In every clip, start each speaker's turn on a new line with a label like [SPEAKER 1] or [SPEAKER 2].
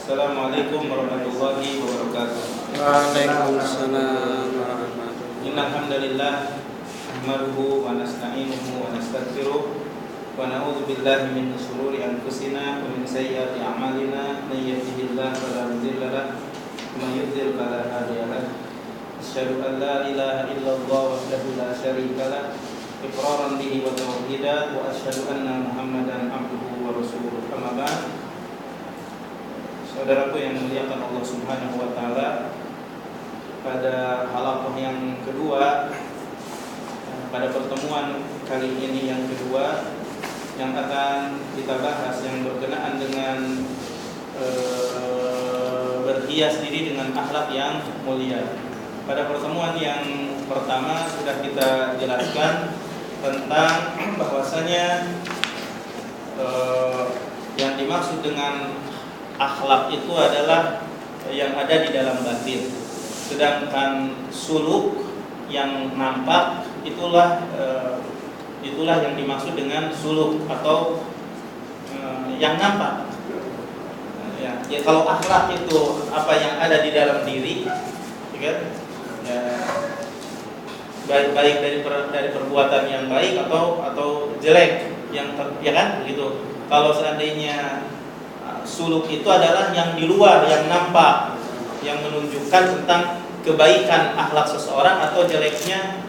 [SPEAKER 1] Assalamualaikum warahmatullahi wabarakatuh.
[SPEAKER 2] Waalaikumsalam warahmatullahi.
[SPEAKER 1] Innal hamdalillah nahmaduhu wa nasta'inuhu wa nastaghfiruh wa na'udzu billahi min shururi anfusina wa min sayyiati a'malina may yahdihillahu fala mudilla lahu wa may yudlil fala hadiya lahu. Asyhadu an la ilaha illallah wahdahu la syarika lahu iqraran bihi wa tauhidan wa asyhadu anna Muhammadan abduhu wa rasuluh. Amma ba'd. Saudaraku yang muliakan Allah Subhanahu wa taala, pada halaqah yang kedua, pada pertemuan kali ini yang kedua yang akan kita bahas yang berkenaan dengan berhias diri dengan akhlak yang mulia. Pada pertemuan yang pertama sudah kita jelaskan tentang bahwasanya yang dimaksud dengan akhlak itu adalah yang ada di dalam batin, sedangkan suluk yang nampak itulah yang dimaksud dengan suluk atau yang nampak. Ya, kalau akhlak itu apa yang ada di dalam diri, ya kan? Ya, baik dari perbuatan yang baik atau jelek yang ya kan begitu. Kalau seandainya suluk itu adalah yang di luar, yang nampak, yang menunjukkan tentang kebaikan akhlak seseorang atau jeleknya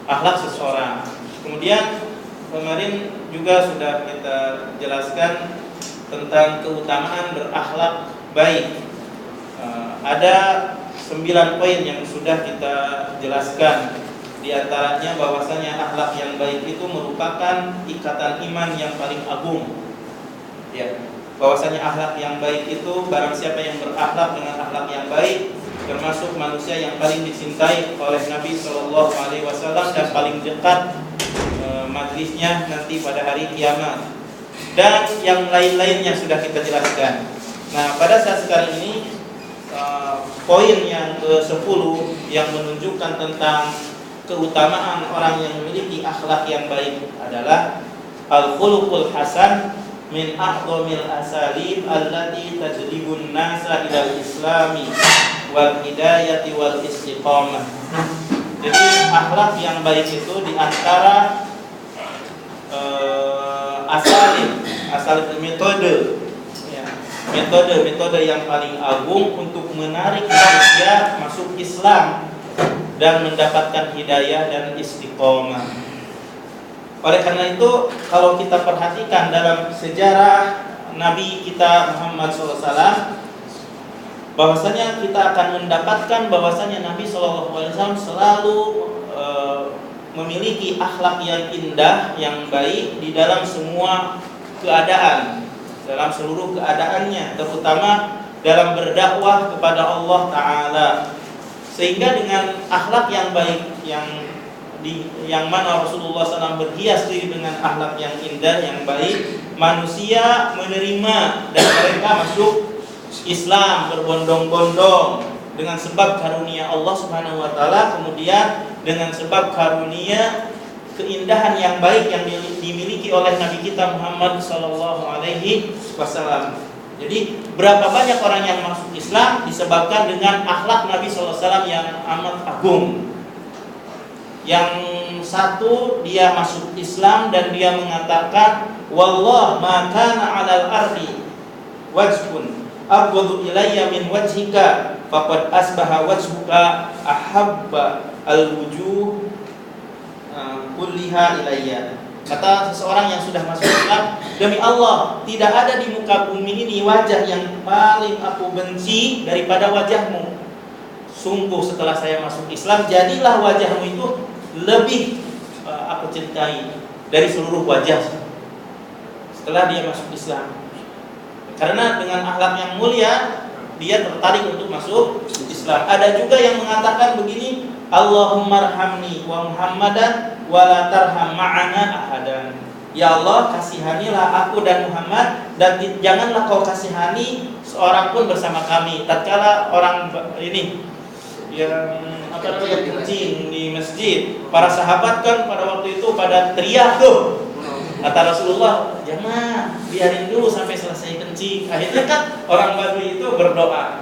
[SPEAKER 1] akhlak seseorang. Kemudian kemarin juga sudah kita jelaskan tentang keutamaan berakhlak baik. Ada 9 poin yang sudah kita jelaskan. Di antaranya bahwasanya akhlak yang baik itu merupakan ikatan iman yang paling agung. Ya. Bahwasanya akhlak yang baik itu barang siapa yang berakhlak dengan akhlak yang baik termasuk manusia yang paling dicintai oleh Nabi Shallallahu Alaihi Wasallam dan paling dekat majlisnya nanti pada hari kiamat, dan yang lain-lainnya sudah kita jelaskan. Nah, pada saat sekarang ini poin yang ke-10 yang menunjukkan tentang keutamaan orang yang memiliki akhlak yang baik adalah al-khuluqul hasan min a'dhamil asalib allati tajlibun nasa ilal islami wal hidayati wal istiqamah. Jadi akhlak yang baik itu di antara asalib metode ya, metode yang paling agung untuk menarik manusia masuk Islam dan mendapatkan hidayah dan istiqamah. Oleh karena itu, kalau kita perhatikan dalam sejarah Nabi kita Muhammad SAW, bahwasanya kita akan mendapatkan bahwasanya Nabi SAW selalu memiliki akhlak yang indah, yang baik di dalam semua keadaan, dalam seluruh keadaannya, terutama dalam berdakwah kepada Allah Ta'ala. Sehingga dengan akhlak yang baik yang mana Rasulullah SAW berhias diri dengan akhlak yang indah, yang baik, manusia menerima dan mereka masuk Islam berbondong-bondong dengan sebab karunia Allah Subhanahu wa taala, kemudian dengan sebab karunia keindahan yang baik yang dimiliki oleh Nabi kita Muhammad sallallahu alaihi wasallam. Jadi berapa banyak orang yang masuk Islam disebabkan dengan akhlak Nabi sallallahu alaihi wasallam yang amat agung. Yang satu, dia masuk Islam dan dia mengatakan, wallah ma kana 'alal ardi wajhun abghadu ilayya min wajhika faqad asbaha wajhuka ahabba al-wujuh kulliha ilayya. Kata seseorang yang sudah masuk Islam, demi Allah, tidak ada di muka bumi ini wajah yang paling aku benci daripada wajahmu. Sungguh setelah saya masuk Islam, jadilah wajahmu itu lebih aku cintai dari seluruh wajah setelah dia masuk Islam. Karena dengan akhlak yang mulia dia tertarik untuk masuk Islam. Ada juga yang mengatakan begini, Allahumma arhamni wa Muhammadan wa la tarham ma'ana ahadan. Ya Allah, kasihanilah aku dan Muhammad dan janganlah kau kasihani seorang pun bersama kami. Tatkala orang ini yang kencing di masjid, para sahabat kan pada waktu itu pada teriak tuh, Kata Rasulullah, jangan, biarin dulu sampai selesai kencing. Akhirnya kan orang Badui itu berdoa,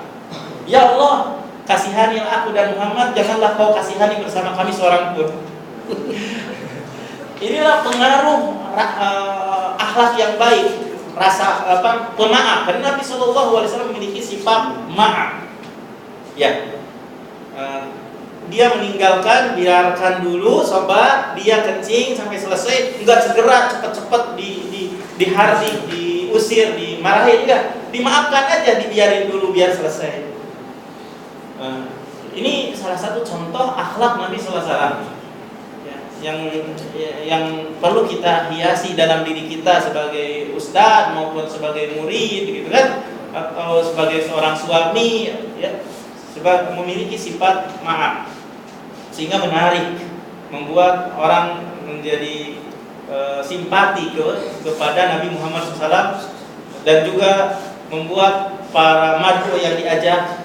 [SPEAKER 1] ya Allah, kasihanilah aku dan Muhammad, janganlah kau kasihani bersama kami seorang pun. Inilah pengaruh akhlak yang baik, rasa pemaaf. Karena Nabi SAW memiliki sifat maaf. Ya, dia meninggalkan, biarkan dulu, sobat, dia kencing sampai selesai, enggak segera cepat-cepat dihardik, diusir, dimarahin, enggak, dimaafkan aja, dibiarin dulu biar selesai. Ini salah satu contoh akhlak Nabi SAW yang perlu kita hiasi dalam diri kita sebagai ustadz maupun sebagai murid, gitu kan, atau sebagai seorang suami, ya, sebab memiliki sifat maaf, sehingga menarik, membuat orang menjadi simpati kepada Nabi Muhammad SAW, dan juga membuat para mad'u yang diajak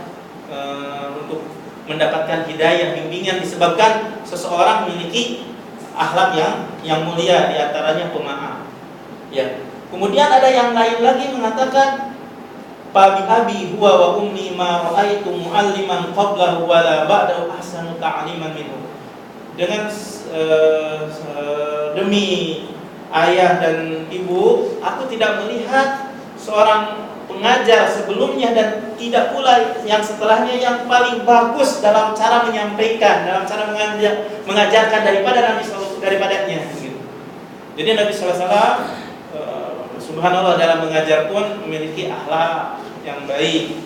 [SPEAKER 1] untuk mendapatkan hidayah, bimbingan, disebabkan seseorang memiliki akhlak yang mulia, diantaranya pemaaf. Ya. Kemudian ada yang lain lagi mengatakan, Fa bi abi huwa wa ummi ma ra'aitu mu'alliman qablahu wa la ba'dahu ahsanu ta'liman minhu. Dengan demi ayah dan ibu, aku tidak melihat seorang pengajar sebelumnya dan tidak pula yang setelahnya yang paling bagus dalam cara menyampaikan, dalam cara mengajarkan daripadanya. Jadi Nabi SAW subhanallah dalam mengajar pun memiliki akhlak yang baik.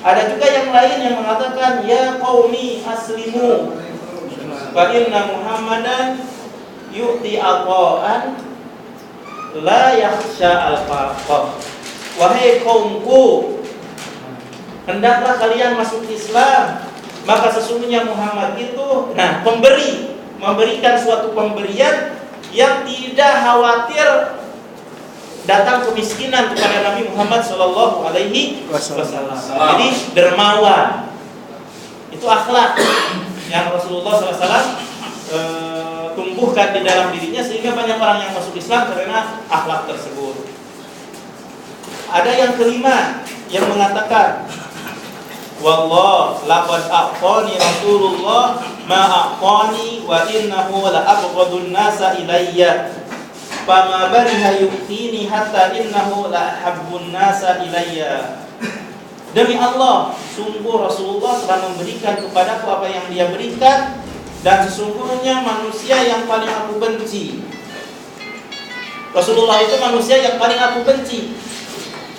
[SPEAKER 1] Ada juga yang lain yang mengatakan, ya qaumi aslimu wa inna Muhammadan yu'ti aqaan la yakhsha al-faqr. Wahai kaumku, hendaklah kalian masuk Islam, maka sesungguhnya Muhammad itu memberikan suatu pemberian yang tidak khawatir datang kemiskinan kepada Nabi Muhammad Sallallahu Alaihi Wasallam. Jadi dermawan, itu akhlak yang Rasulullah SAW tumbuhkan di dalam dirinya, sehingga banyak orang yang masuk Islam karena akhlak tersebut. Ada yang kelima yang mengatakan, wallah laqad a'tani Rasulullah ma a'tani wa innahu la abghadun nasa ilayya fama bariha yu'tini hatta innahu la habbun nasa ilayya. Demi Allah, sungguh Rasulullah telah memberikan kepadaku apa yang dia berikan, dan sesungguhnya manusia yang paling aku benci. Rasulullah itu manusia yang paling aku benci.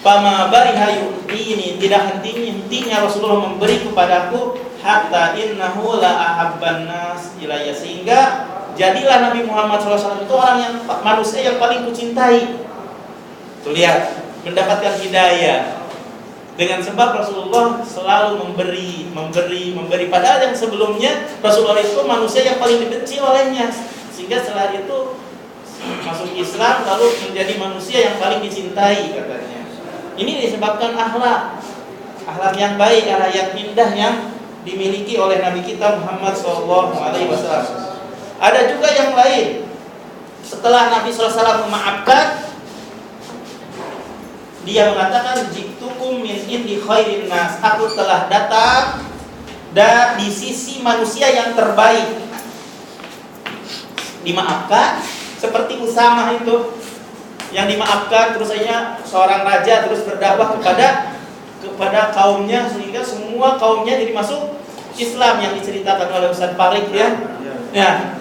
[SPEAKER 1] Fama bariha yu'tini, tidak henti-hentinya Rasulullah memberi kepadaku, hatta innahu la ahabban nas ilayya, sehingga jadilah Nabi Muhammad SAW itu orang yang manusia yang paling kucintai. Tuh lihat, mendapatkan hidayah dengan sebab Rasulullah selalu memberi. Padahal yang sebelumnya Rasulullah itu manusia yang paling dibenci olehnya, sehingga setelah itu masuk Islam lalu menjadi manusia yang paling dicintai katanya. Ini disebabkan akhlak yang baik, akhlak yang indah yang dimiliki oleh Nabi kita Muhammad SAW. Ada juga yang lain, setelah Nabi SAW memaafkan, dia mengatakan, jiktukum min indi khairin nas, aku telah datang di sisi manusia yang terbaik. Dimaafkan seperti Usamah itu yang dimaafkan, terus akhirnya seorang raja terus berdakwah kepada kaumnya, sehingga semua kaumnya jadi masuk Islam yang diceritakan oleh Ustaz Farid ya. Ya,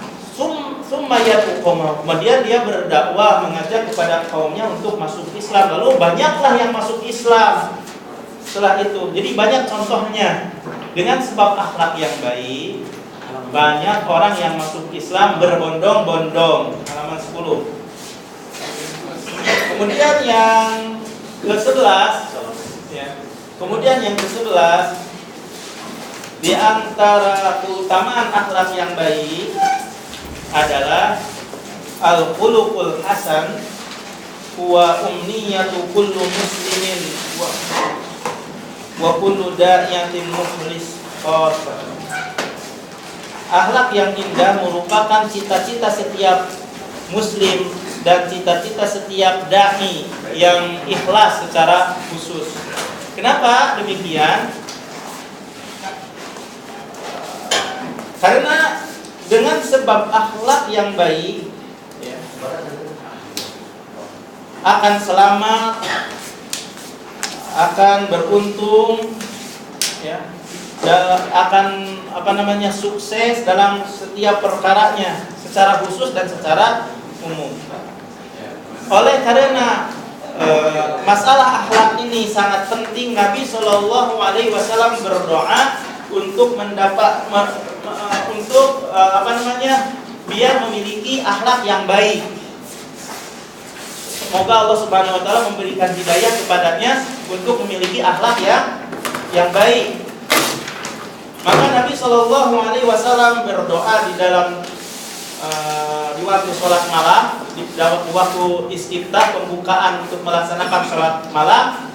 [SPEAKER 1] kemudian dia berdakwah mengajak kepada kaumnya untuk masuk Islam. Lalu banyaklah yang masuk Islam setelah itu. Jadi banyak contohnya, dengan sebab akhlak yang baik, banyak orang yang masuk Islam berbondong-bondong. Halaman 10. Kemudian yang ke-11 ya. Kemudian yang ke-11, di antara keutamaan akhlak yang baik adalah al-khuluqul hasan huwa umniyatu kullu muslimin wa kullu da'iyatin mukhlis. Akhlak yang indah merupakan cita-cita setiap muslim dan cita-cita setiap dai yang ikhlas secara khusus. Kenapa demikian? Karena dengan sebab akhlak yang baik, ya, akan selamat, akan beruntung, ya, dan akan sukses dalam setiap perkaranya secara khusus dan secara umum. Oleh karena masalah akhlak ini sangat penting, Nabi Shallallahu Alaihi Wasallam berdoa untuk biar memiliki akhlak yang baik. Semoga Allah Subhanahu Wa Taala memberikan hidayah kepadanya untuk memiliki akhlak yang baik. Maka Nabi Shallallahu Alaihi Wasallam berdoa di dalam di waktu sholat malam, di waktu istiftah, pembukaan untuk melaksanakan sholat malam,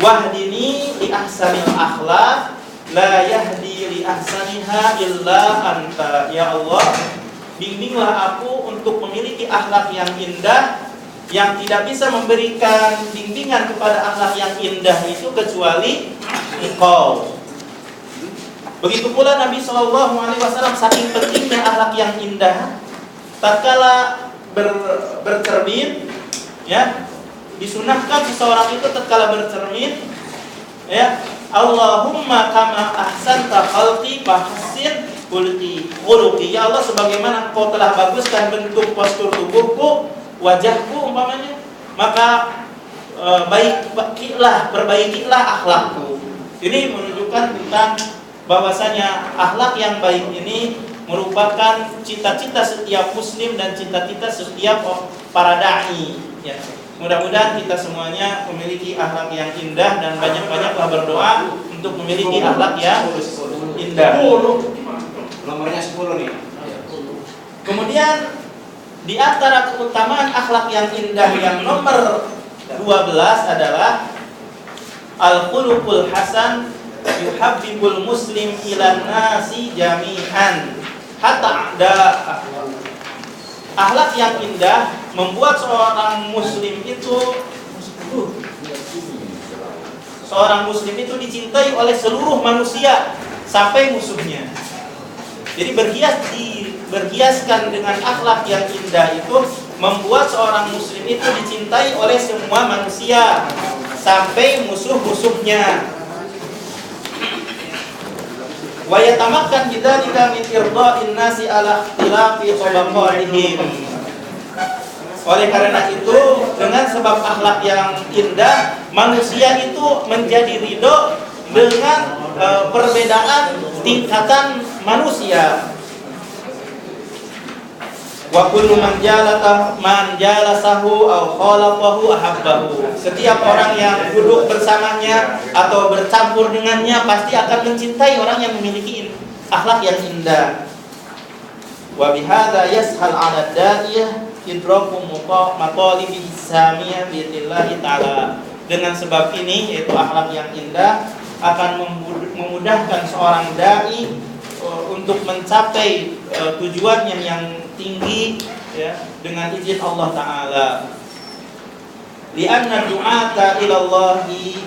[SPEAKER 1] wahdini li ahsanil akhlaq la yahdi li ahsaniha illa anta. Ya Allah, bimbinglah aku untuk memiliki akhlak yang indah, yang tidak bisa memberikan bimbingan kepada akhlak yang indah itu kecuali Engkau. Begitu pula Nabi Shallallahu Alaihi Wasallam, saking pentingnya akhlak yang indah, tatkala bercermin, ya, disunahkan seseorang itu tatkala bercermin, ya, Allahumma kama ahsanta khalqi fahsin khuluqi. Ya Allah, sebagaimana Engkau telah baguskan bentuk postur tubuhku, wajahku umpamanya, maka perbaikilah akhlakku. Ini menunjukkan tentang bahwasanya akhlak yang baik ini merupakan cita-cita setiap muslim dan cita-cita setiap para dai, ya. Mudah-mudahan kita semuanya memiliki akhlak yang indah dan banyak-banyaklah berdoa untuk memiliki akhlak yang indah.
[SPEAKER 2] Nomornya 10 nih.
[SPEAKER 1] Kemudian di antara keutamaan akhlak yang indah yang nomor 12 adalah al-khuluqul hasan yuhabbibul muslim ilan nasi jami'an hatta ada. Akhlak yang indah membuat seorang muslim itu dicintai oleh seluruh manusia sampai musuhnya. Jadi berhiaskan dengan akhlak yang indah itu membuat seorang muslim itu dicintai oleh semua manusia sampai musuh-musuhnya. Wa yatamakkan bidzalika min irda'in nasi ala ikhtilafi tabaqatihim. Oleh karena itu, dengan sebab akhlak yang indah, manusia itu menjadi ridho dengan perbedaan tingkatan manusia. Wa kullu man jalasahu aw khalaqahu ahabbahu. Setiap orang yang duduk bersamanya atau bercampur dengannya pasti akan mencintai orang yang memiliki akhlak yang indah. Wa bihadza yashal 'ala da'iyah idraku matalibi samiyah bi'idznillah ta'ala. Dengan sebab ini, yaitu akhlak yang indah, akan memudahkan seorang dai untuk mencapai tujuannya yang tinggi, ya, dengan izin Allah Ta'ala. Lianna du'ata ilallahi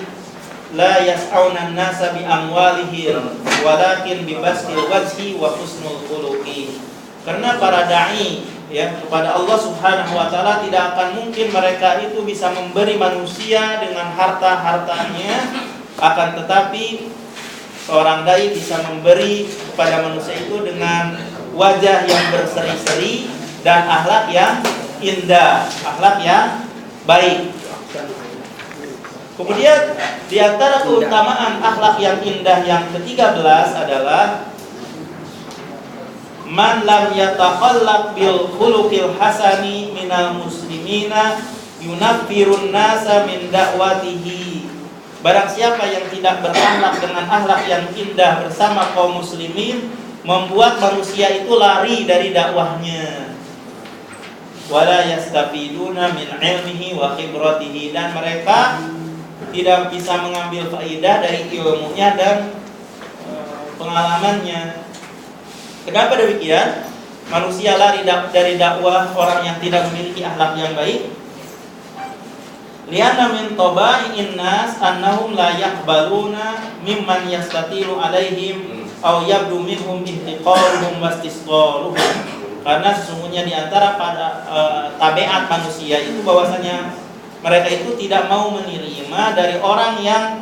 [SPEAKER 1] la yas'auna an-nasa bi amwalihim walakin bi bastil wajhi wa husnul khuluqi. Karena para dai, ya, kepada Allah Subhanahu wa Ta'ala tidak akan mungkin mereka itu bisa memberi manusia dengan harta-hartanya, akan tetapi seorang dai bisa memberi kepada manusia itu dengan wajah yang berseri-seri dan akhlak yang indah, akhlak yang baik. Kemudian di antara keutamaan akhlak yang indah yang ke-13 adalah man lam yatakhallaq bil khuluqil hasani minal muslimina yunaffirun nasa min da'watihi. Barang siapa yang tidak berakhlak dengan akhlak yang indah bersama kaum muslimin, membuat manusia itu lari dari dakwahnya. Wala yastafiduna min ilmihi wa khibratihi, dan mereka tidak bisa mengambil faedah dari ilmunya dan pengalamannya. Kenapa demikian? manusia lari dari dakwah orang yang tidak memiliki akhlak yang baik? Lianna min tabai'in nas annahum la yaqbaluna mimman yastatilu alaihim aw yabdu minhum ihtiqaruhum wastisqaluhum. Karena sesungguhnya di antara pada tabiat manusia itu bahwasanya mereka itu tidak mau menerima dari orang yang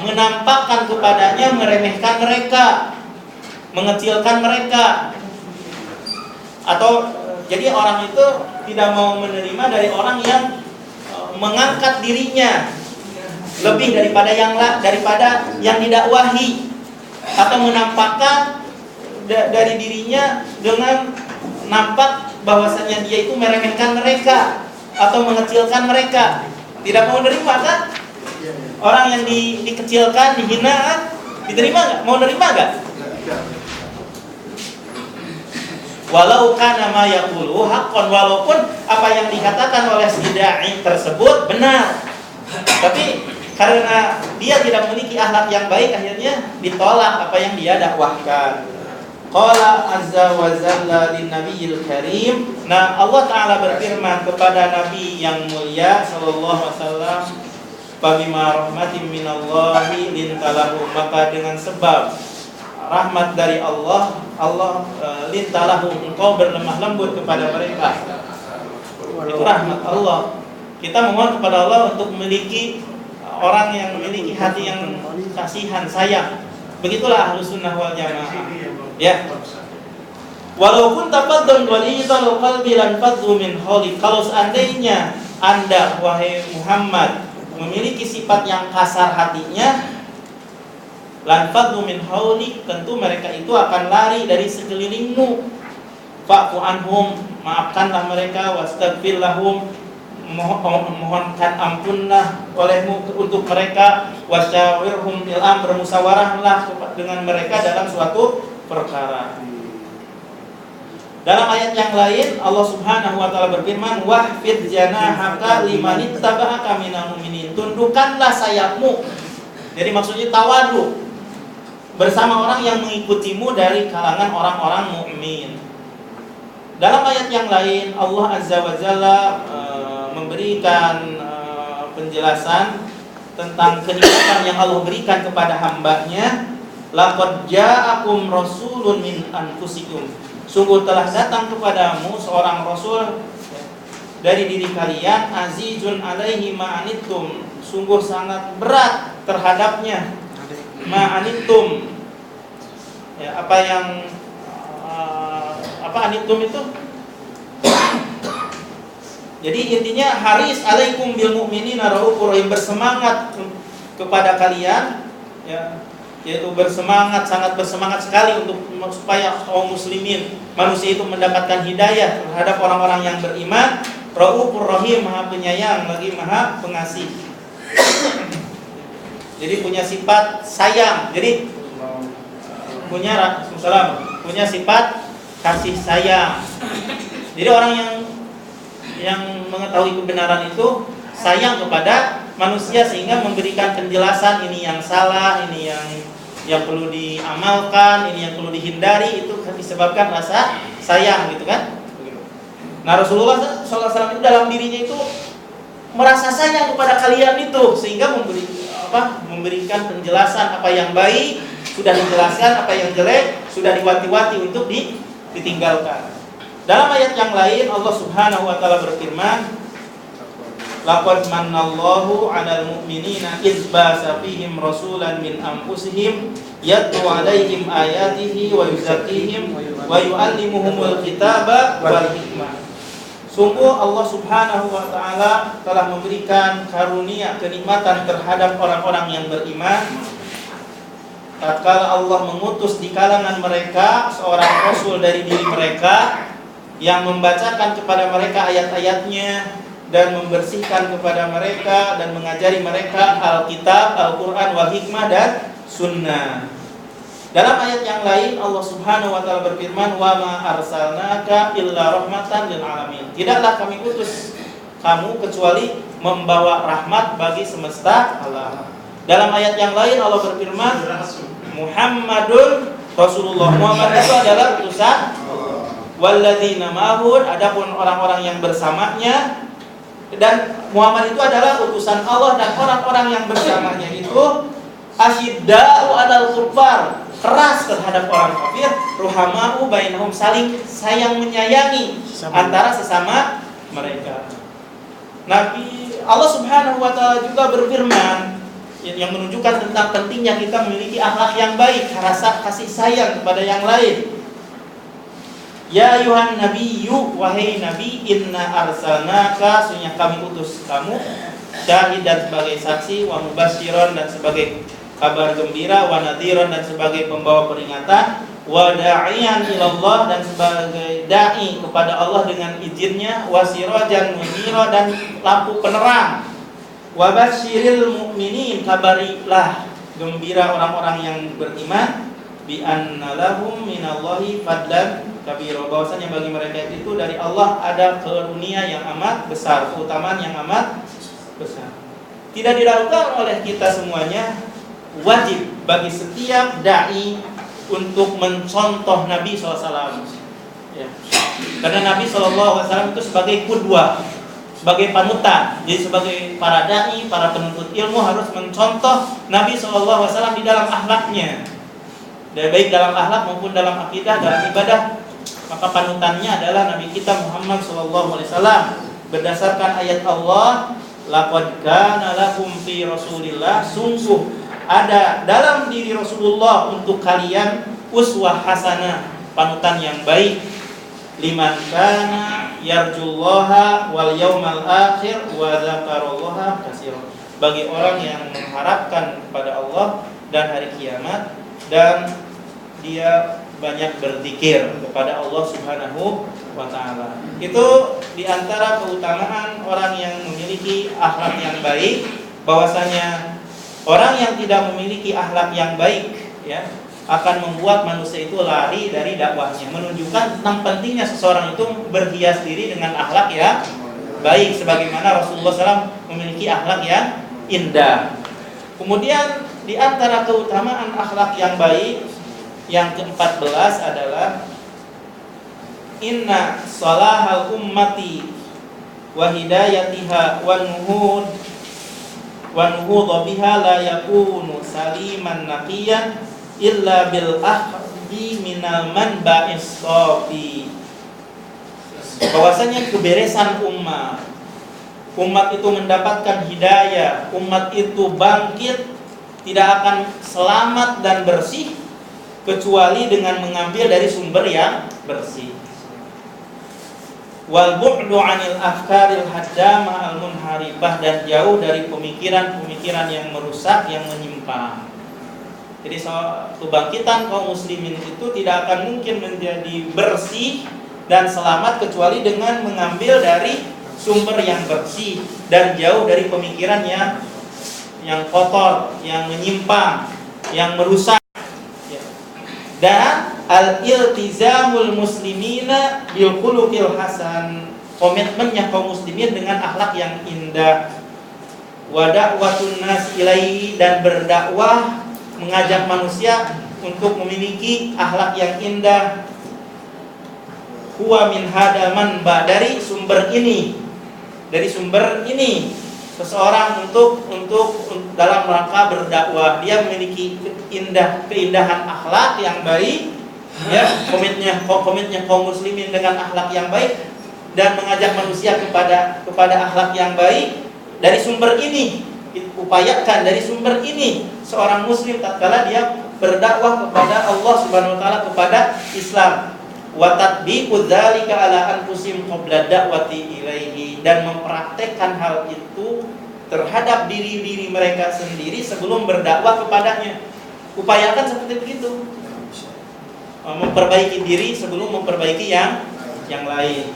[SPEAKER 1] menampakkan kepadanya meremehkan mereka, mengecilkan mereka. Atau jadi orang itu tidak mau menerima dari orang yang mengangkat dirinya lebih daripada yang didakwahi, atau menampakkan dari dirinya dengan nampak bahwasanya dia itu meremehkan mereka atau mengecilkan mereka. Tidak mau menerima kan? Orang yang dikecilkan, dihina, diterima nggak? Mau nerima nggak? Walau kana ma yaqulu haqqan, walaupun apa yang dikatakan oleh si dai tersebut benar, tapi karena dia tidak memiliki akhlak yang baik, akhirnya ditolak apa yang dia dakwahkan. Qala azza wa jalla lin nabiyil karim. Nah, Allah taala berfirman kepada nabi yang mulia sallallahu alaihi wasallam, "Bima rahmatin minallahi lintalahu," maka dengan sebab rahmat dari Allah, lintalahu, engkau berlemah lembut kepada mereka. Itu rahmat Allah. Kita memohon kepada Allah untuk memiliki orang yang memiliki hati yang kasihan, sayang. Begitulah Ahlus Sunnah wal Jamaah. Ya. Walaupun tafaddan ghalidhal qalbi lan fadhu min hawli. Kalau seandainya Anda wahai Muhammad memiliki sifat yang kasar hatinya, lan fadhu min hawli, tentu mereka itu akan lari dari sekelilingmu. Fa'fu anhum, maafkanlah mereka, wastaghfir lahum, mohonkan ampunlah olehmu untuk mereka, wasyawirhum fil amr, bermusyawarahlah dengan mereka dalam suatu perkara. Dalam ayat yang lain Allah Subhanahu wa taala berfirman, wahfid janahaka limanittaba'aka minal mu'minin, tundukkanlah sayapmu. Jadi maksudnya tawadu bersama orang yang mengikutimu dari kalangan orang-orang mukmin. Dalam ayat yang lain Allah Azza wa Jalla memberikan penjelasan tentang kenikmatan yang Allah berikan kepada hambanya. Laqad ja'akum rasulun min anfusikum, sungguh telah datang kepadamu seorang rasul dari diri kalian, azizun alaihi ma'anittum, sungguh sangat berat terhadapnya ma'anittum. Ya, apa anittum itu? Jadi intinya haris alaikum bil mu'minina raufur rahim, bersemangat kepada kalian, ya, yaitu sangat bersemangat sekali untuk supaya kaum muslimin, manusia itu mendapatkan hidayah terhadap orang-orang yang beriman. Raufur rahim, maha penyayang lagi maha pengasih. Jadi punya sifat sayang. Jadi punya sifat kasih sayang. Jadi orang yang mengetahui kebenaran itu sayang kepada manusia sehingga memberikan penjelasan, ini yang salah, ini yang perlu diamalkan, ini yang perlu dihindari, itu disebabkan rasa sayang, gitu kan? Nah, Rasulullah SAW itu dalam dirinya itu merasa sayang kepada kalian itu, sehingga memberikan penjelasan apa yang baik sudah dijelaskan, apa yang jelek sudah diwanti-wanti untuk ditinggalkan. Dalam ayat yang lain Allah Subhanahu wa taala berfirman, laqad mannallahu 'alal mu'minina idz ba'atsa fihim rasulan min anfusihim yatlu 'alaihim ayatihi wa yuzakkihim wa yu'allimuhumul kitaba wal hikmah. Sungguh Allah Subhanahu wa taala telah memberikan karunia kenikmatan terhadap orang-orang yang beriman tatkala Allah mengutus di kalangan mereka seorang rasul dari diri mereka yang membacakan kepada mereka ayat-ayatnya dan membersihkan kepada mereka dan mengajari mereka Alkitab, Al-Quran, wal hikmah dan sunnah. Dalam ayat yang lain Allah Subhanahu wa taala berfirman, wa ma arsalnaka illa rahmatan lil alamin. Tidaklah kami utus kamu kecuali membawa rahmat bagi semesta alam. Dalam ayat yang lain Allah berfirman, Muhammadun Rasulullah, Muhammad itu adalah utusan walladzina ma'ahu, adapun orang-orang yang bersamanya, dan Muhammad itu adalah utusan Allah, dan orang-orang yang bersamanya itu asyidda'u 'alal kuffar, keras terhadap orang kafir, ruhama'u bainahum, saling sayang menyayangi antara sesama mereka. Nabi Allah Subhanahu wa taala juga berfirman yang menunjukkan tentang pentingnya kita memiliki akhlak yang baik, rasa kasih sayang kepada yang lain. Ya ayuhan nabiyyu, wahai nabi, inna arsalnaka, sesungguhnya kami utus kamu, syahidan sebagai saksi, wa mubasyiran dan sebagai kabar gembira, wa nadhiran dan sebagai pembawa peringatan, wa da'iyan ilallah dan sebagai dai kepada Allah dengan izinnya, wa sirajan munira dan lampu penerang, wa basyiril mu'minin, kabarilah gembira orang-orang yang beriman, bi anna lahum minallahi fadlan kabira, bahwasanya bagi mereka itu dari Allah ada karunia yang amat besar, keutamaan yang amat besar. Tidak diragukan oleh kita semuanya, wajib bagi setiap dai untuk mencontoh Nabi SAW. Ya. Karena Nabi SAW itu sebagai qudwah, sebagai panutan. Jadi sebagai para dai, para penuntut ilmu harus mencontoh Nabi SAW di dalam akhlaknya, baik dalam akhlak maupun dalam akidah, dalam ibadah. Maka panutannya adalah Nabi kita Muhammad SAW. Berdasarkan ayat Allah, laqad kana lakum fi Rasulillah, sungguh ada dalam diri Rasulullah untuk kalian uswah hasanah, panutan yang baik, liman kana yarjullaha wal yaumal akhir wa dzakarallaha katsiran, bagi orang yang mengharapkan kepada Allah dan hari kiamat dan dia banyak berzikir kepada Allah Subhanahu wa taala. Itu diantara keutamaan orang yang memiliki akhlak yang baik, bahwasanya orang yang tidak memiliki akhlak yang baik ya akan membuat manusia itu lari dari dakwahnya, menunjukkan tentang pentingnya seseorang itu berhias diri dengan akhlak yang baik, sebagaimana Rasulullah SAW memiliki akhlak yang indah. Kemudian di antara keutamaan akhlak yang baik yang ke-14 adalah inna salahal ummati wa hidayatiha wa nuhud wa nuhudha biha la yakunu saliman naqiyan illa bil akhdi minal manba'is safi. Bahwasanya keberesan umat itu mendapatkan hidayah, umat itu bangkit, tidak akan selamat dan bersih kecuali dengan mengambil dari sumber yang bersih. Wal bu'du 'anil afkaril haddamah al munharibah, dan jauh dari pemikiran-pemikiran yang merusak, yang menyimpang. Jadi kebangkitan kaum muslimin itu tidak akan mungkin menjadi bersih dan selamat kecuali dengan mengambil dari sumber yang bersih dan jauh dari pemikiran yang kotor, yang menyimpang, yang merusak. Dan al-iltizamul muslimina bil khuluqil hasan, komitmennya kaum muslimin dengan akhlak yang indah. Wa da'watun nas ilaihi, dan berdakwah, mengajak manusia untuk memiliki akhlak yang indah. Huwa min hadaman ba, dari sumber ini seseorang untuk dalam rangka berdakwah dia memiliki keindahan akhlak yang baik ya, komitnya kaum muslimin dengan akhlak yang baik dan mengajak manusia kepada akhlak yang baik. Dari sumber ini upayakan, dari sumber ini seorang muslim tatkala dia berdakwah kepada Allah Subhanahu wa taala, kepada Islam, wa tatbiqu dzalika ala anfusihim qabla da'wati ilaihi, dan mempraktekkan hal itu terhadap diri mereka sendiri sebelum berdakwah kepadanya. Upayakan seperti begitu, memperbaiki diri sebelum memperbaiki yang lain.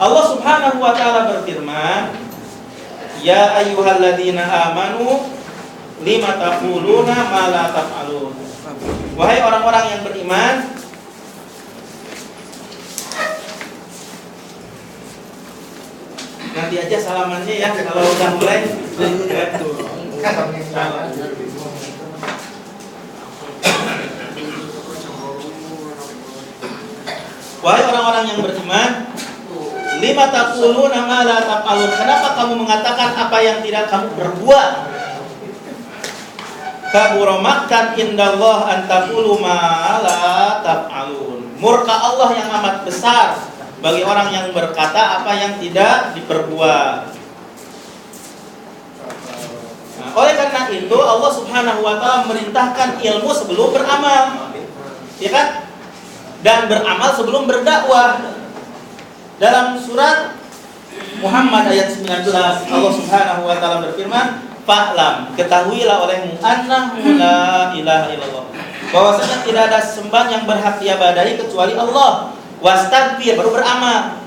[SPEAKER 1] Allah Subhanahu wa taala berfirman, ya ayyuhalladzina amanu lima taquluna ma la taf'alun. Wahai orang-orang yang beriman, nanti aja salamannya ya kalau udah mulai. Wahai orang-orang yang beriman, lima taquluna ma la taf'alun. Kenapa kamu mengatakan apa yang tidak kamu perbuat? Kabura maqtan indallah an taqulu ma la taf'alun. Murka Allah yang amat besar bagi orang yang berkata apa yang tidak diperbuat. Nah, oleh karena itu Allah Subhanahu wa taala memerintahkan ilmu sebelum beramal. Ya kan? Dan beramal sebelum berdakwah. Dalam surat Muhammad ayat 19 Allah Subhanahu wa taala berfirman, "Fa'lam, ketahuilah olehmu annahu la ilaha illallah." Bahwasanya tidak ada sembahan yang berhak diibadahi kecuali Allah. Wastaghfir, baru beramal.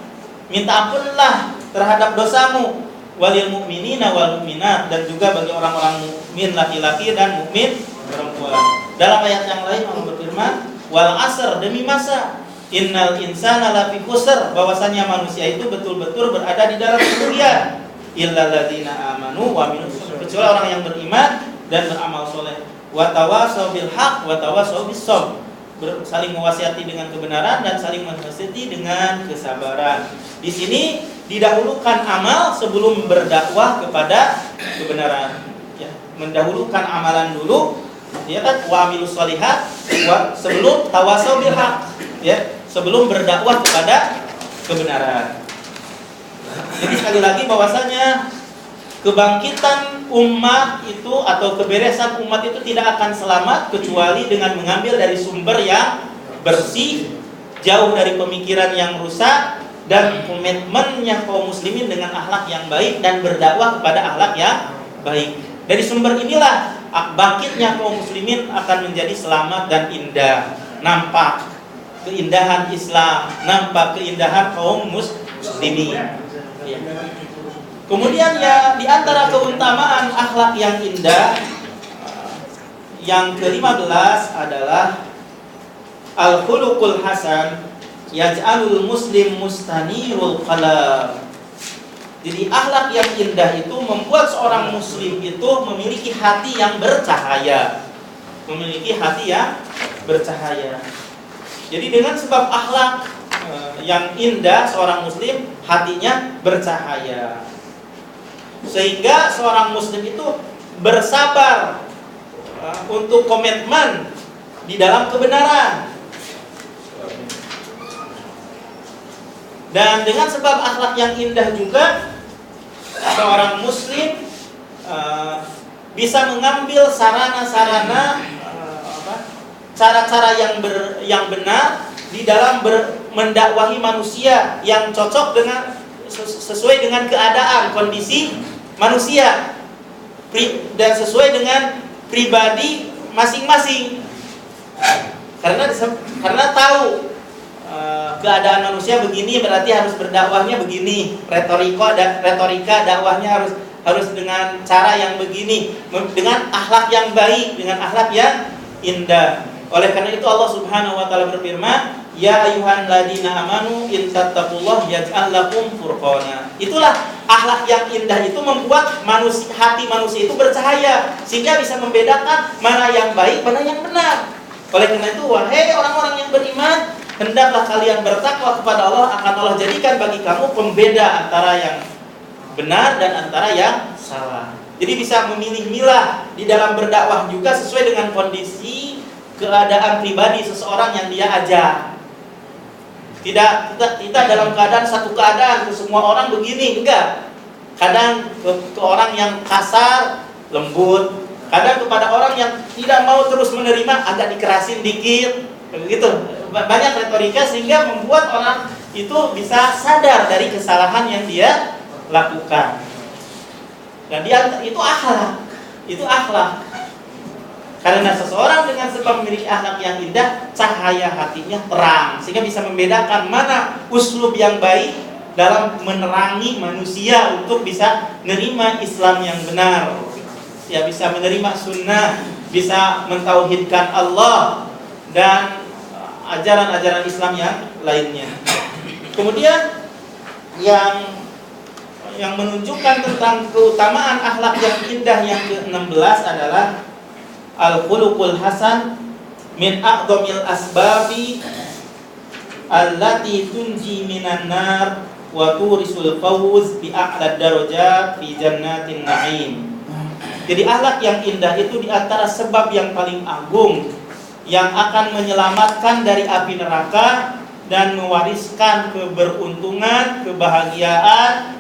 [SPEAKER 1] Minta ampunlah terhadap dosamu. Walil mu'minina wal mu'minat, dan juga bagi orang-orang mukmin laki-laki dan mukmin perempuan. Dalam ayat yang lain Allah berfirman, "Wal 'asr, demi masa, innal insana lafi khusr," bahwasanya manusia itu betul-betul berada di dalam kerugian. Illal ladzina amanu wa amilus sholihat, kecuali orang yang beriman dan beramal soleh. Wa tawassaw bil haqq wa tawassaw bis sabr, saling mewasiati dengan kebenaran dan saling menasihati dengan kesabaran. Di sini didahulukan amal sebelum berdakwah kepada kebenaran. Ya, mendahulukan amalan dulu, ya kan, wa amilus sholihat, sebelum tawassaw bil haqq, ya, sebelum berdakwah kepada kebenaran. Jadi sekali lagi bahwasanya kebangkitan umat itu atau keberesan umat itu tidak akan selamat kecuali dengan mengambil dari sumber yang bersih, jauh dari pemikiran yang rusak, dan komitmennya kaum muslimin dengan akhlak yang baik dan berdakwah kepada akhlak yang baik. Dari sumber inilah bangkitnya kaum muslimin akan menjadi selamat dan indah. Nampak keindahan Islam, nampak keindahan kaum muslimin. Ya. Kemudian ya, di antara keutamaan akhlak yang indah yang ke-15 adalah al-khuluqul hasan yaj'alul muslim mustanirul qalb. Jadi akhlak yang indah itu membuat seorang muslim itu memiliki hati yang bercahaya. Memiliki hati yang bercahaya. Jadi dengan sebab akhlak yang indah, seorang muslim hatinya bercahaya. Sehingga seorang muslim itu bersabar untuk komitmen di dalam kebenaran. Dan dengan sebab akhlak yang indah juga, seorang muslim bisa mengambil sarana-sarana, cara-cara yang benar di dalam mendakwahi manusia yang cocok dengan sesuai dengan keadaan kondisi manusia dan sesuai dengan pribadi masing-masing. Karena tahu keadaan manusia begini, berarti harus berdakwahnya begini. Retorika dakwahnya harus dengan cara yang begini, dengan akhlak yang baik, dengan akhlak yang indah. Oleh karena itu Allah Subhanahu wa taala berfirman, "Ya ayyuhan ladina amanu in tattaqullah yaj'al lakum furqana." Itulah akhlak yang indah, itu membuat hati manusia itu bercahaya sehingga bisa membedakan mana yang baik, mana yang benar. Oleh karena itu, wahai orang-orang yang beriman, hendaklah kalian bertakwa kepada Allah, akan Allah jadikan bagi kamu pembeda antara yang benar dan antara yang salah. Jadi bisa memilih-milah di dalam berdakwah juga sesuai dengan kondisi keadaan pribadi seseorang yang dia ajak. Tidak dalam keadaan satu keadaan semua orang begini, enggak. Kadang ke orang yang kasar, lembut. Kadang kepada orang yang tidak mau terus menerima, agak dikerasin dikit, begitu. Banyak retorika sehingga membuat orang itu bisa sadar dari kesalahan yang dia lakukan. Dan itu akhlak. Itu akhlak. Karena seseorang dengan sebab memiliki akhlak yang indah, cahaya hatinya terang, sehingga bisa membedakan mana uslub yang baik dalam menerangi manusia untuk bisa menerima Islam yang benar, ya, bisa menerima sunnah, bisa mentauhidkan Allah dan ajaran-ajaran Islam yang lainnya. Kemudian yang menunjukkan tentang keutamaan akhlak yang indah yang ke-16 adalah al-khuluqul hasan min a'dhamil asbabi allati tunji minan nar wa turisul fawz bi a'la darajat fi jannatin na'im. Jadi akhlak yang indah itu di antara sebab yang paling agung yang akan menyelamatkan dari api neraka dan mewariskan keberuntungan, kebahagiaan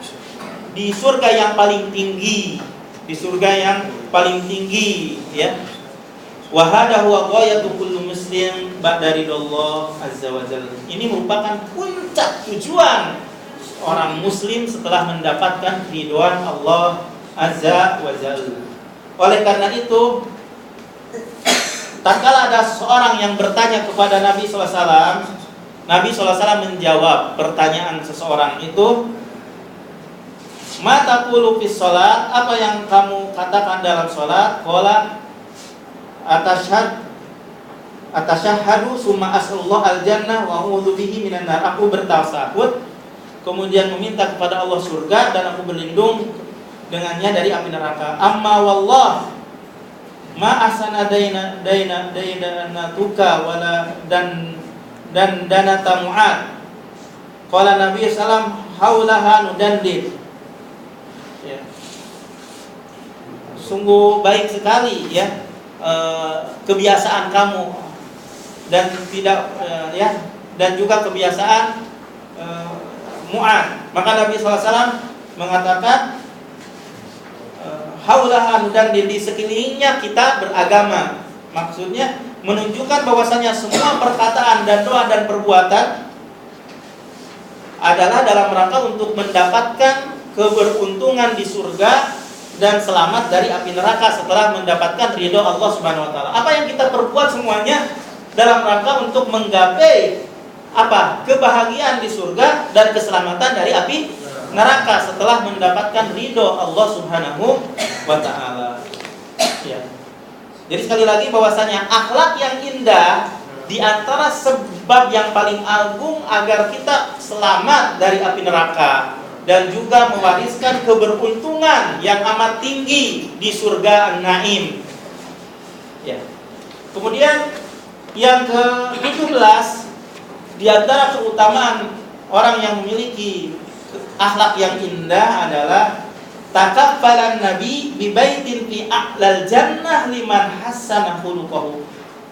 [SPEAKER 1] di surga yang paling tinggi, di surga yang paling tinggi, ya. Wa hadha huwa ghayatu kulli muslim ba'da ridallah azza wa jalla. Ini merupakan puncak tujuan orang muslim setelah mendapatkan ridwan Allah azza wa jalla. Oleh karena itu, tatkala ada seorang yang bertanya kepada Nabi SAW, Nabi SAW menjawab pertanyaan seseorang itu, "Ma taqulu fis shalat?" Apa yang kamu katakan dalam salat? Qala atashahhadu summa as'alullah al-jannah wa a'udzu bihi minan nar. Aku bertasyahud, kemudian meminta kepada Allah surga dan aku berlindung dengannya dari api neraka. Amma wallah ma ahsana dainatuka wala dan danata Mu'ad. Qala Nabi sallam haulaha nudandid. Ya. Sungguh baik sekali ya kebiasaan kamu dan tidak dan juga kebiasaan Mu'ad. Maka Nabi SAW mengatakan haulaha nudandid, di sekelilingnya kita beragama. Maksudnya menunjukkan bahwasanya semua perkataan dan doa dan perbuatan adalah dalam rangka untuk mendapatkan keberuntungan di surga dan selamat dari api neraka setelah mendapatkan ridho Allah Subhanahu wa taala. Apa yang kita perbuat semuanya dalam rangka untuk menggapai apa? Kebahagiaan di surga dan keselamatan dari api neraka setelah mendapatkan ridho Allah Subhanahu wa taala. Ya. Jadi sekali lagi bahwasanya akhlak yang indah di antara sebab yang paling agung agar kita selamat dari api neraka dan juga mewariskan keberuntungan yang amat tinggi di surga An-Naim. Ya. Kemudian yang ke-17 di antara keutamaan orang yang memiliki akhlak yang indah adalah takaffalan Nabi bi baitin fi a'lal jannah liman hassana khuluquhu.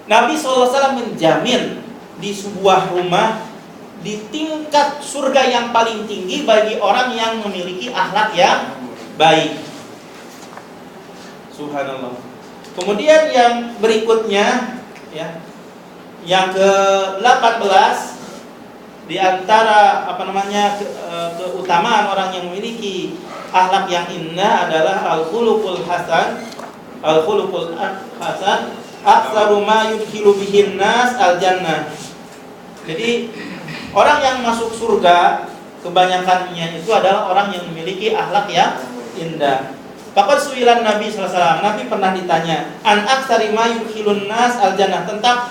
[SPEAKER 1] Nabi SAW menjamin di sebuah rumah di tingkat surga yang paling tinggi bagi orang yang memiliki akhlak yang baik. Subhanallah. Kemudian yang berikutnya ya, yang ke-18 di antara keutamaan orang yang memiliki akhlak yang indah adalah al-khuluqul hasan. Al-khuluqul hasan aktsaru ma yudkhilu bihin nas al-jannah. Jadi orang yang masuk surga kebanyakannya itu adalah orang yang memiliki akhlak yang indah. Faqad su'ilan Nabi sallallahu alaihi wasallam, Nabi pernah ditanya, an aktsari ma yudkhilun nas al-jannah, tentang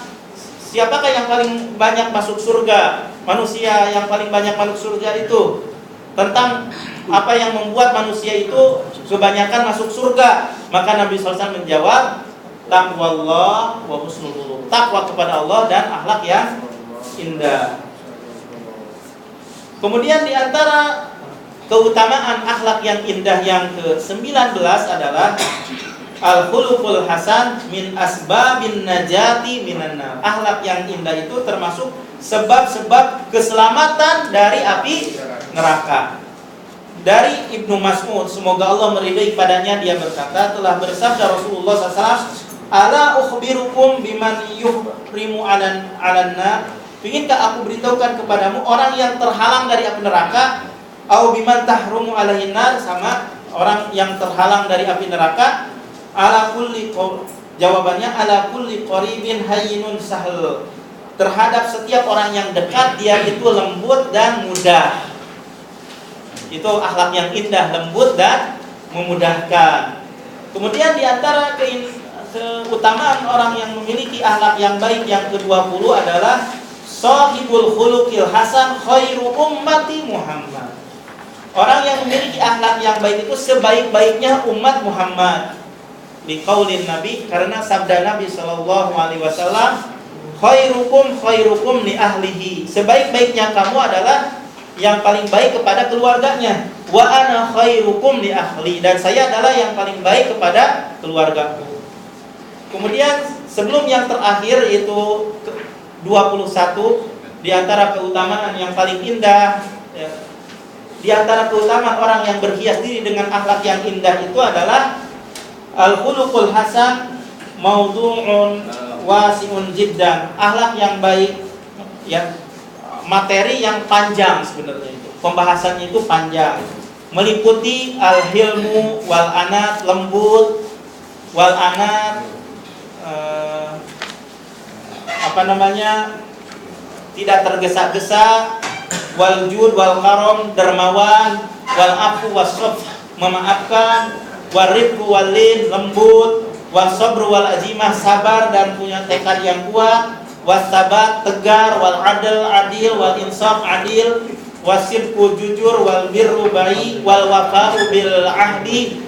[SPEAKER 1] siapakah yang paling banyak masuk surga? Manusia yang paling banyak masuk surga itu, tentang apa yang membuat manusia itu kebanyakan masuk surga. Maka Nabi SAW menjawab, taqwallah wa husnul khuluq, takwa kepada Allah dan akhlak yang indah. Kemudian di antara keutamaan akhlak yang indah yang ke-19 adalah al-khuluqul hasan min asbabin najati minan nar. Akhlak yang indah itu termasuk sebab-sebab keselamatan dari api neraka. Dari Ibnu Mas'ud, semoga Allah meridai padanya, dia berkata, telah bersabda Rasulullah SAW, ala ukhbirukum biman yuhrimu alan nar. Inginkah aku beritahukan kepadamu orang yang terhalang dari api neraka? Au biman tahrumu alaihin nar, sama orang yang terhalang dari api neraka. Ala kulli, jawabannya ala kulli qaribin hayyinun sahl. Terhadap setiap orang yang dekat, dia itu lembut dan mudah. Itu akhlak yang indah, lembut dan memudahkan. Kemudian di antara keutamaan orang yang memiliki akhlak yang baik yang ke-20 adalah sahibul khuluqil hasan khairu ummati Muhammad. Orang yang memiliki akhlak yang baik itu sebaik-baiknya umat Muhammad. Liqaulin Nabi, karena sabda Nabi sallallahu alaihi wasallam, khairukum li ahlihi. Sebaik-baiknya kamu adalah yang paling baik kepada keluarganya. Wa ana khairukum li ahli, dan saya adalah yang paling baik kepada keluargaku. Kemudian sebelum yang terakhir itu 21 di antara keutamaan yang paling indah, ya, di antara keutamaan orang yang berhias diri dengan akhlak yang indah itu adalah al-khuluqul hasan maudu'un wasi'un jiddan. Akhlak yang baik, ya, materi yang panjang sebenarnya itu. Pembahasannya itu panjang. Meliputi al-hilmu wal anat, lembut, wal anat, tidak tergesa-gesa, wal jud wal karom, dermawan, wal afu wassof, memaafkan, wal rifqu wal lin, lembut, wal sabru wal azimah, sabar dan punya tekad yang kuat, wasabat, tegar, wal adil, adil, wal insaf, adil, wasidku, jujur, wal birru, baik, wal wafa'u bil ahdi,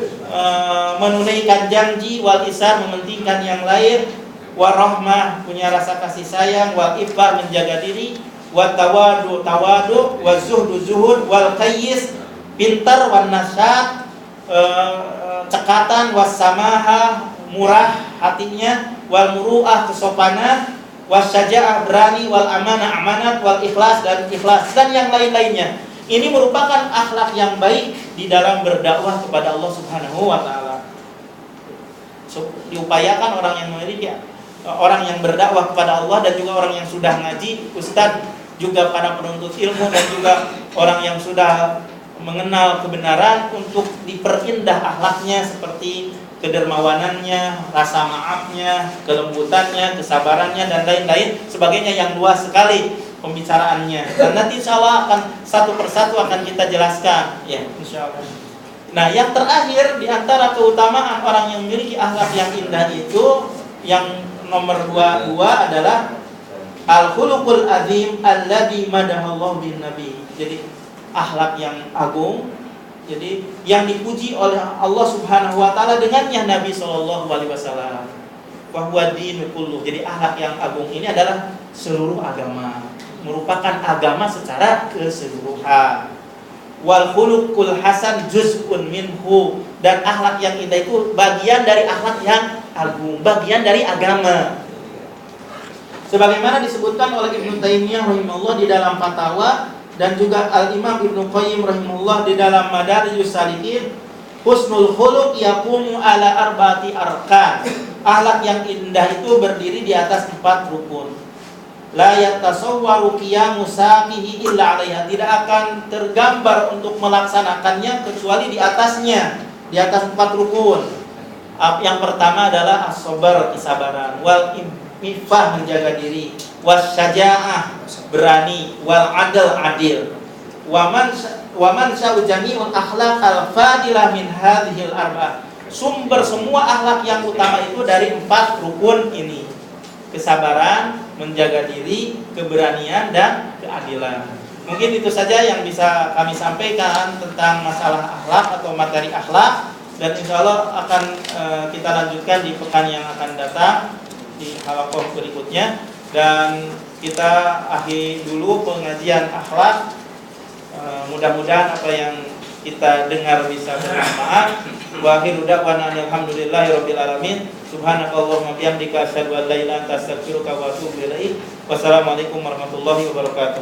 [SPEAKER 1] menunaikan janji, wal isar, mementingkan yang lain, warahmah, punya rasa kasih sayang, wal iffah, menjaga diri, wa tawadu, tawadu, wa zuhdu, zuhud, wal qayyis, pintar, wan nasyat, cekatan, was samaha, murah hatinya, wal muru'ah, kesopanan, was syaja'ah, berani, wal amanah, amanat, wal ikhlas, dan ikhlas, dan yang lain-lainnya. Ini merupakan akhlak yang baik di dalam berdakwah kepada Allah Subhanahu wa taala. Diupayakan orang yang memiliki, orang yang berdakwah kepada Allah, dan juga orang yang sudah ngaji, ustadz, juga para penuntut ilmu, dan juga orang yang sudah mengenal kebenaran, untuk diperindah akhlaknya seperti kedermawanannya, rasa maafnya, kelembutannya, kesabarannya, dan lain-lain sebagainya yang luas sekali pembicaraannya. Dan nanti insya Allah akan satu persatu akan kita jelaskan, ya, insya Allah. Nah, yang terakhir di antara keutamaan orang yang memiliki akhlak yang indah itu, yang nomor 22 adalah al-khuluqul azim alladzi madahallahu bin nabi. Jadi akhlak yang agung, jadi yang dipuji oleh Allah Subhanahu wa taala dengannya Nabi sallallahu alaihi wasallam. Wa huwa dinul kullu. Jadi akhlak yang agung ini adalah seluruh agama, merupakan agama secara keseluruhan. Wal khuluqul hasan juz'un minhu, dan akhlak yang indah itu bagian dari akhlak yang agung, bagian dari agama. Sebagaimana disebutkan oleh Ibnu Taimiyah rahimahullah di dalam Fatawa, dan juga Al-Imam Ibnu Qayyim rahimahullah di dalam Madarijus Salikin, husnul khuluq yaqumu ala arba'ati arkan. Akhlak yang indah itu berdiri di atas 4 rukun. La yatasawwaru qiyamu saqihi illa 'alaiha. Tidak akan tergambar untuk melaksanakannya kecuali di atasnya, di atas 4 rukun. Yang pertama adalah as-sabar, kesabaran, wal iffah, menjaga diri, wasyaja'ah, berani, wal adl, adil. Wa man sya'u jami'ul akhlaq al-fadilah min hadhil arba'ah. Sumber semua akhlak yang utama itu dari 4 rukun ini. Kesabaran, menjaga diri, keberanian, dan keadilan. Mungkin itu saja yang bisa kami sampaikan tentang masalah akhlak atau materi akhlak, dan insya Allah akan kita lanjutkan di pekan yang akan datang di halaqah berikutnya. Dan kita akhiri dulu pengajian akhlak. Mudah-mudahan apa yang kita dengar bisa bermanfaat. Wa akhiru da'wana alhamdulillahirabbil alamin. Subhanakallahumma bihamdika asyhadu an la ilaha illa anta astaghfiruka wa atubu ilaik. Wassalamualaikum warahmatullahi wabarakatuh.